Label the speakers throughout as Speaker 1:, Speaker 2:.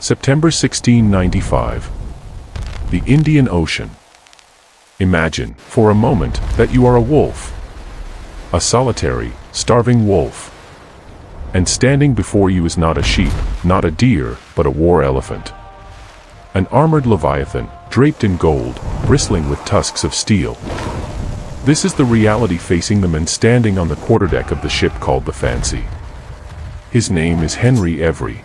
Speaker 1: September 1695. The Indian Ocean. Imagine, for a moment, that you are a wolf. A solitary, starving wolf. And standing before you is not a sheep, not a deer, but a war elephant. An armored leviathan, draped in gold, bristling with tusks of steel. This is the reality facing the man standing on the quarterdeck of the ship called the Fancy. His name is Henry Every.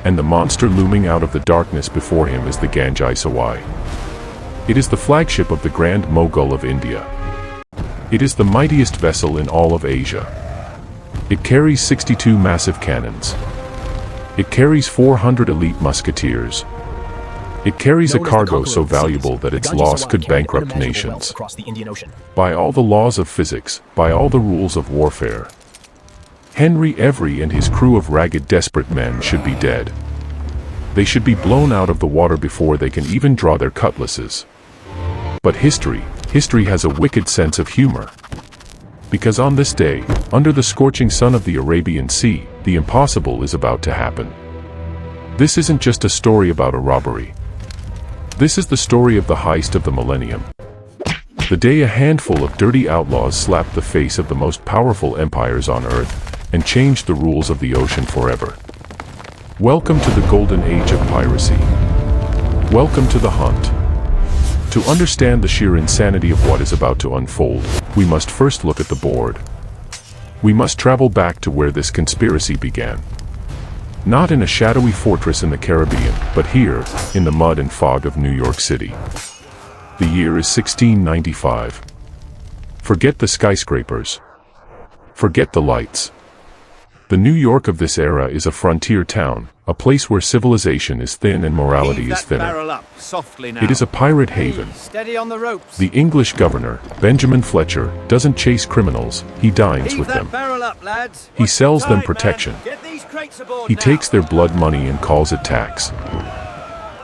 Speaker 1: And the monster looming out of the darkness before him is the Ganj-i-Sawai. It is the flagship of the Grand Mughal of India. It is the mightiest vessel in all of Asia. It carries 62 massive cannons. It carries 400 elite musketeers. It carries a cargo so valuable that its loss could bankrupt nations. By all the laws of physics, by all the rules of warfare, Henry Every and his crew of ragged, desperate men should be dead. They should be blown out of the water before they can even draw their cutlasses. But history has a wicked sense of humor. Because on this day, under the scorching sun of the Arabian Sea, the impossible is about to happen. This isn't just a story about a robbery. This is the story of the heist of the millennium. The day a handful of dirty outlaws slapped the face of the most powerful empires on Earth and changed the rules of the ocean forever. Welcome to the Golden Age of Piracy. Welcome to the hunt. To understand the sheer insanity of what is about to unfold, we must first look at the board. We must travel back to where this conspiracy began. Not in a shadowy fortress in the Caribbean, but here, in the mud and fog of New York City. The year is 1695. Forget the skyscrapers. Forget the lights. The New York of this era is a frontier town, a place where civilization is thin and morality is thinner. It is a pirate haven. The English governor, Benjamin Fletcher, doesn't chase criminals, he dines with them. He sells them protection. He takes their blood money and calls it tax.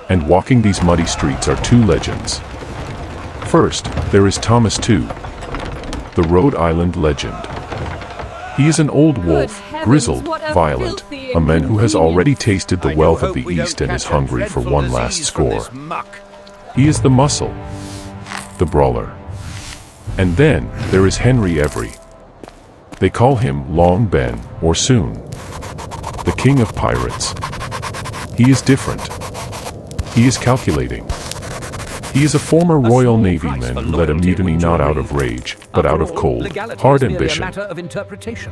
Speaker 1: And walking these muddy streets are two legends. First, there is Thomas II, the Rhode Island legend. He is an old wolf, grizzled, violent, a man who has already tasted the wealth of the East and is hungry for one last score. He is the muscle, the brawler. And then, there is Henry Every. They call him Long Ben, or Soon, the king of pirates. He is different. He is calculating. He is a former Royal Navy man who led a mutiny not out of rage, but out of cold, hard ambition.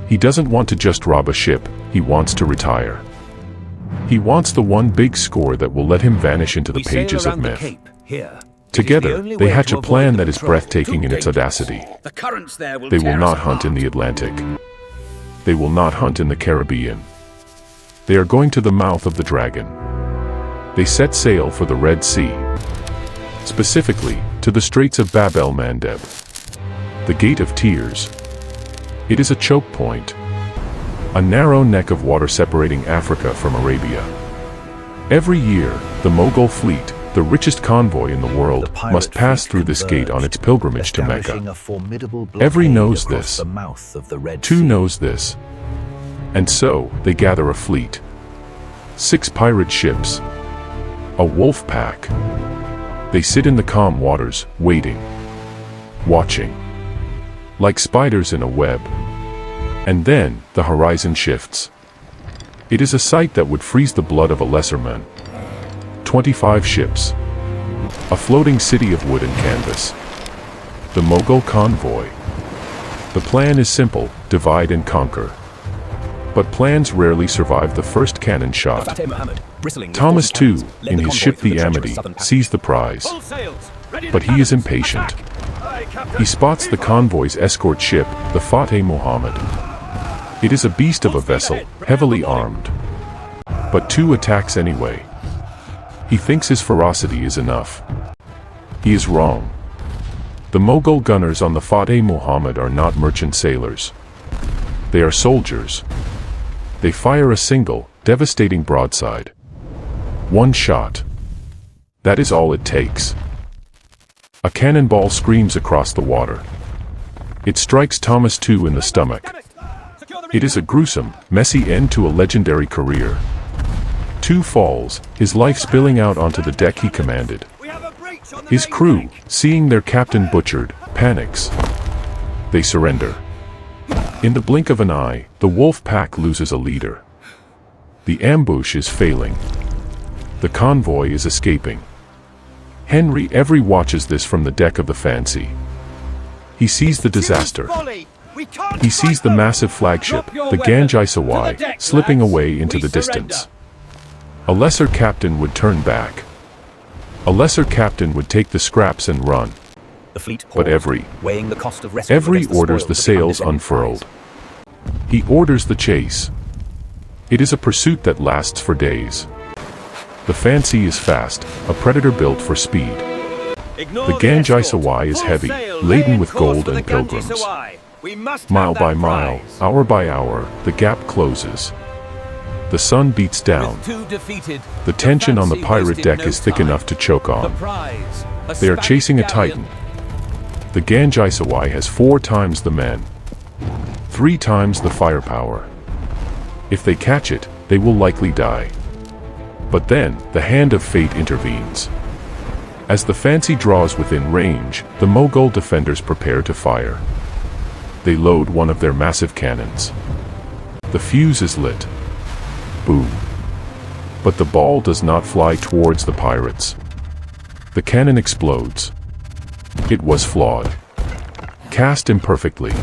Speaker 1: He doesn't want to just rob a ship, he wants to retire. He wants the one big score that will let him vanish into the pages of myth. Together, they hatch a plan that is breathtaking in its audacity. They will not hunt in the Atlantic. They will not hunt in the Caribbean. They are going to the mouth of the dragon. They set sail for the Red Sea. Specifically, to the Straits of Bab el-Mandeb. The Gate of Tears. It is a choke point. A narrow neck of water separating Africa from Arabia. Every year, the Mughal fleet, the richest convoy in the world, must pass through this gate on its pilgrimage to Mecca. Every knows this. Two knows this. And so, they gather a fleet. 6 pirate ships. A wolf pack. They sit in the calm waters, waiting. Watching. Like spiders in a web. And then, the horizon shifts. It is a sight that would freeze the blood of a lesser man. 25 ships. A floating city of wood and canvas. The Mughal convoy. The plan is simple, divide and conquer. But plans rarely survive the first cannon shot. Thomas II, in his ship the Amity, sees the prize. But he is impatient. He spots the convoy's escort ship, the Fateh Muhammad. It is a beast of a vessel, heavily armed. But II attacks anyway. He thinks his ferocity is enough. He is wrong. The Mughal gunners on the Fateh Muhammad are not merchant sailors. They are soldiers. They fire a single, devastating broadside. One shot. That is all it takes. A cannonball screams across the water. It strikes Thomas II in the stomach. It is a gruesome, messy end to a legendary career. 2 falls, his life spilling out onto the deck he commanded. His crew, seeing their captain butchered, panics. They surrender. In the blink of an eye, the wolf pack loses a leader. The ambush is failing. The convoy is escaping. Henry Every watches this from the deck of the Fancy. He sees the disaster. He sees the massive flagship, the Ganj-i-Sawai, slipping away into the distance. A lesser captain would turn back. A lesser captain would take the scraps and run. But Every orders the sails unfurled. He orders the chase. It is a pursuit that lasts for days. The Fancy is fast, a predator built for speed. The Ganj-i-Sawai is heavy, laden with gold and pilgrims. Mile by mile, hour by hour, the gap closes. The sun beats down. The tension on the pirate deck is thick enough to choke on. They are chasing a titan. The Ganj-i-Sawai has 4 times the men, 3 times the firepower. If they catch it, they will likely die. But then, the hand of fate intervenes. As the Fancy draws within range, the Mughal defenders prepare to fire. They load one of their massive cannons. The fuse is lit. Boom. But the ball does not fly towards the pirates. The cannon explodes. It was flawed. Cast imperfectly.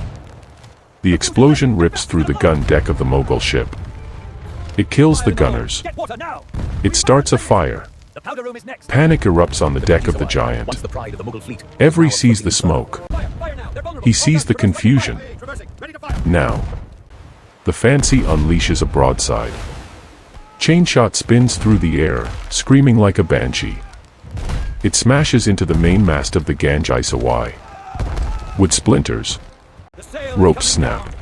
Speaker 1: The explosion rips through the gun deck of the Mughal ship. It kills the gunners. It starts a fire. Panic erupts on the deck of the giant. Every sees the smoke. He sees the confusion. Now, the Fancy unleashes a broadside. Chainshot spins through the air, screaming like a banshee. It smashes into the mainmast of the Ganj-i-Sawai. Wood splinters. Ropes snap.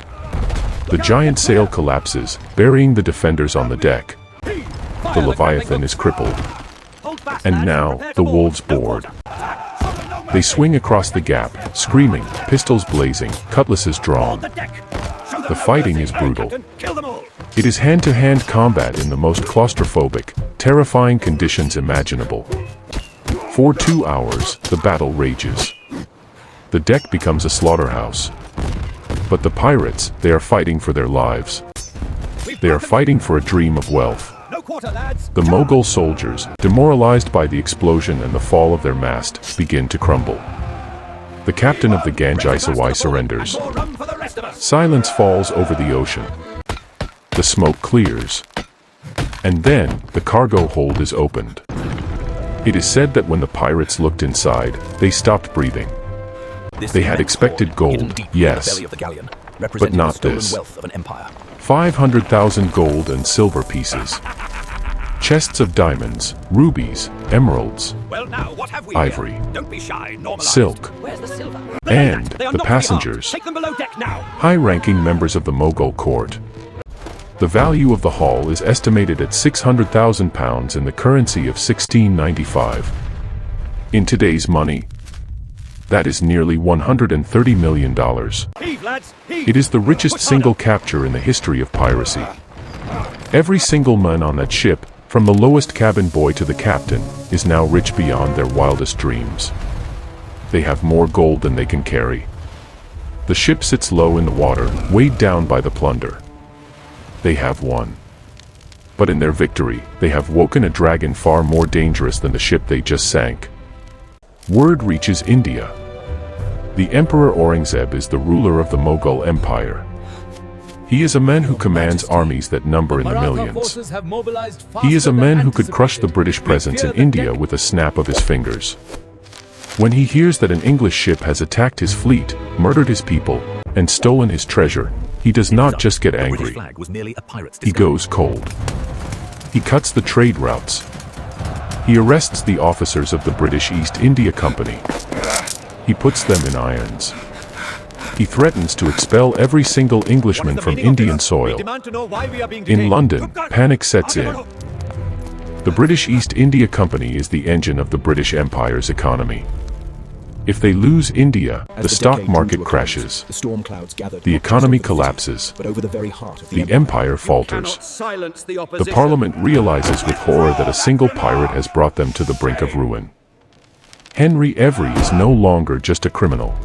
Speaker 1: The giant sail collapses, burying the defenders on the deck. The Leviathan is crippled. And now, the wolves board. They swing across the gap, screaming, pistols blazing, cutlasses drawn. The fighting is brutal. It is hand-to-hand combat in the most claustrophobic, terrifying conditions imaginable. For 2 hours, the battle rages. The deck becomes a slaughterhouse. But the pirates, they are fighting for their lives. They are fighting for a dream of wealth. The Mughal soldiers, demoralized by the explosion and the fall of their mast, begin to crumble. The captain of the Ganj-i-Sawai surrenders. Silence falls over the ocean. The smoke clears. And then, the cargo hold is opened. It is said that when the pirates looked inside, they stopped breathing. They had expected gold, yes, but not this. 500,000 gold and silver pieces. Chests of diamonds, rubies, emeralds, ivory, silk, and the passengers, high-ranking members of the Mughal court. The value of the haul is estimated at £600,000 in the currency of 1695. In today's money, that is nearly $130 million. It is the richest single capture in the history of piracy. Every single man on that ship, from the lowest cabin boy to the captain, is now rich beyond their wildest dreams. They have more gold than they can carry. The ship sits low in the water, weighed down by the plunder. They have won. But in their victory, they have woken a dragon far more dangerous than the ship they just sank. Word reaches India. The Emperor Aurangzeb is the ruler of the Mughal Empire. He is a man who commands armies that number in the millions. He is a man who could crush the British presence in India with a snap of his fingers. When he hears that an English ship has attacked his fleet, murdered his people, and stolen his treasure, he does not just get angry. He goes cold. He cuts the trade routes. He arrests the officers of the British East India Company. He puts them in irons. He threatens to expel every single Englishman from Indian soil. In London, panic sets in. The British East India Company is the engine of the British Empire's economy. If they lose India,
Speaker 2: As
Speaker 1: the stock
Speaker 2: decade drew
Speaker 1: market
Speaker 2: to a close,
Speaker 1: crashes,
Speaker 2: The storm clouds gathered
Speaker 1: the
Speaker 2: not just
Speaker 1: economy
Speaker 2: over the city,
Speaker 1: collapses,
Speaker 2: but over the very heart of the
Speaker 1: the empire falters.
Speaker 3: Cannot silence the
Speaker 1: The
Speaker 3: opposition.
Speaker 1: parliament realizes with horror that a single pirate has brought them to the brink of ruin. Henry Every is no longer just a criminal.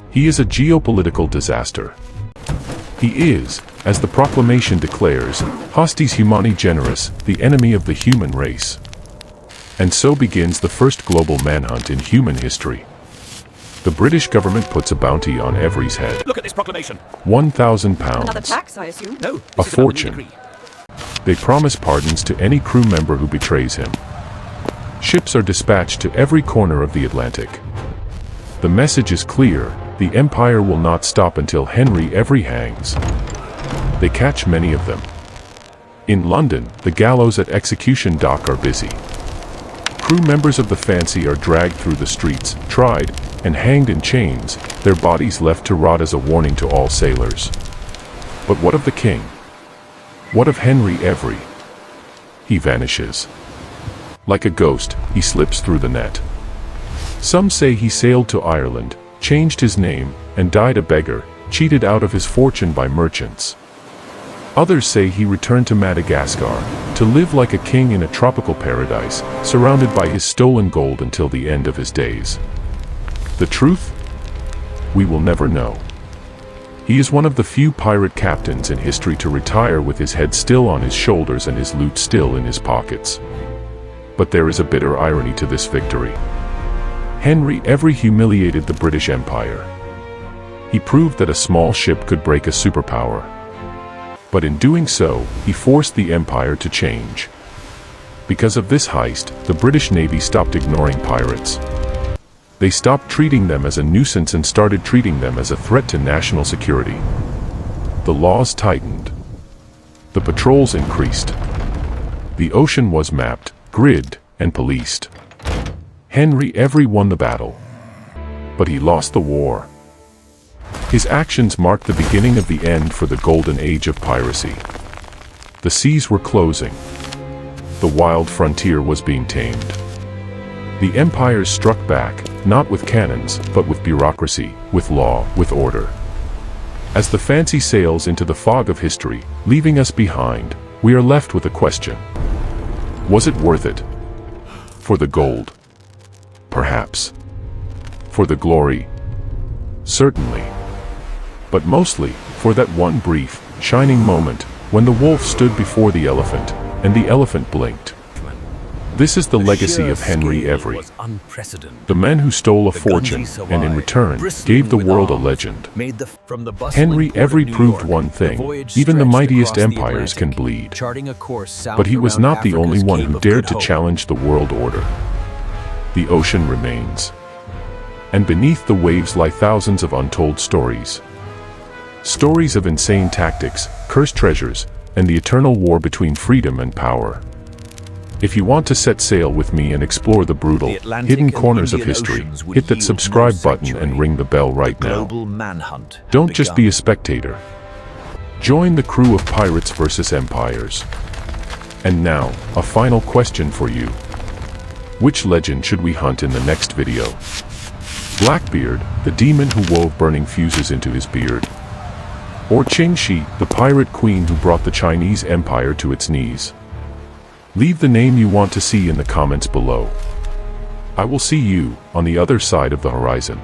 Speaker 1: He is a geopolitical disaster. He is, as the proclamation declares, hostis humani generis, the enemy of the human race. And so begins the first global manhunt in human history. The British government puts a bounty on Every's head.
Speaker 3: Look at this proclamation.
Speaker 1: £1,000.
Speaker 4: Another tax, I assume?
Speaker 3: No,
Speaker 1: A
Speaker 3: this is about
Speaker 1: fortune.
Speaker 3: the decree.
Speaker 1: They promise pardons to any crew member who betrays him. Ships are dispatched to every corner of the Atlantic. The message is clear: the empire will not stop until Henry Every hangs. They catch many of them. In London, the gallows at Execution Dock are busy. Crew members of the Fancy are dragged through the streets, tried, and hanged in chains, their bodies left to rot as a warning to all sailors. But what of the king? What of Henry Every? He vanishes. Like a ghost, he slips through the net. Some say he sailed to Ireland, changed his name, and died a beggar, cheated out of his fortune by merchants. Others say he returned to Madagascar, to live like a king in a tropical paradise, surrounded by his stolen gold until the end of his days. The truth? We will never know. He is one of the few pirate captains in history to retire with his head still on his shoulders and his loot still in his pockets. But there is a bitter irony to this victory. Henry Every humiliated the British Empire. He proved that a small ship could break a superpower. But in doing so, he forced the empire to change. Because of this heist, the British Navy stopped ignoring pirates. They stopped treating them as a nuisance and started treating them as a threat to national security. The laws tightened. The patrols increased. The ocean was mapped, gridded, and policed. Henry Every won the battle. But he lost the war. His actions marked the beginning of the end for the Golden Age of Piracy. The seas were closing. The wild frontier was being tamed. The empires struck back, not with cannons, but with bureaucracy, with law, with order. As the Fancy sails into the fog of history, leaving us behind, we are left with a question. Was it worth it? For the gold? Perhaps. For the glory? Certainly. But mostly, for that one brief, shining moment, when the wolf stood before the elephant, and the elephant blinked. This is the legacy of Henry Every, the man who stole a fortune, and in return, gave the world a legend. Henry Every proved one thing: even the mightiest empires can bleed. But he was not the only one who dared to challenge the world order. The ocean remains. And beneath the waves lie thousands of untold stories. Stories of insane tactics, cursed treasures, and the eternal war between freedom and power. If you want to set sail with me and explore the brutal, hidden corners of history, hit that subscribe button and ring the bell right now. Don't just be a spectator. Join the crew of pirates versus empires. And now, a final question for you. Which legend should we hunt in the next video? Blackbeard, the demon who wove burning fuses into his beard? Or Qingxi, the pirate queen who brought the Chinese empire to its knees? Leave the name you want to see in the comments below. I will see you on the other side of the horizon.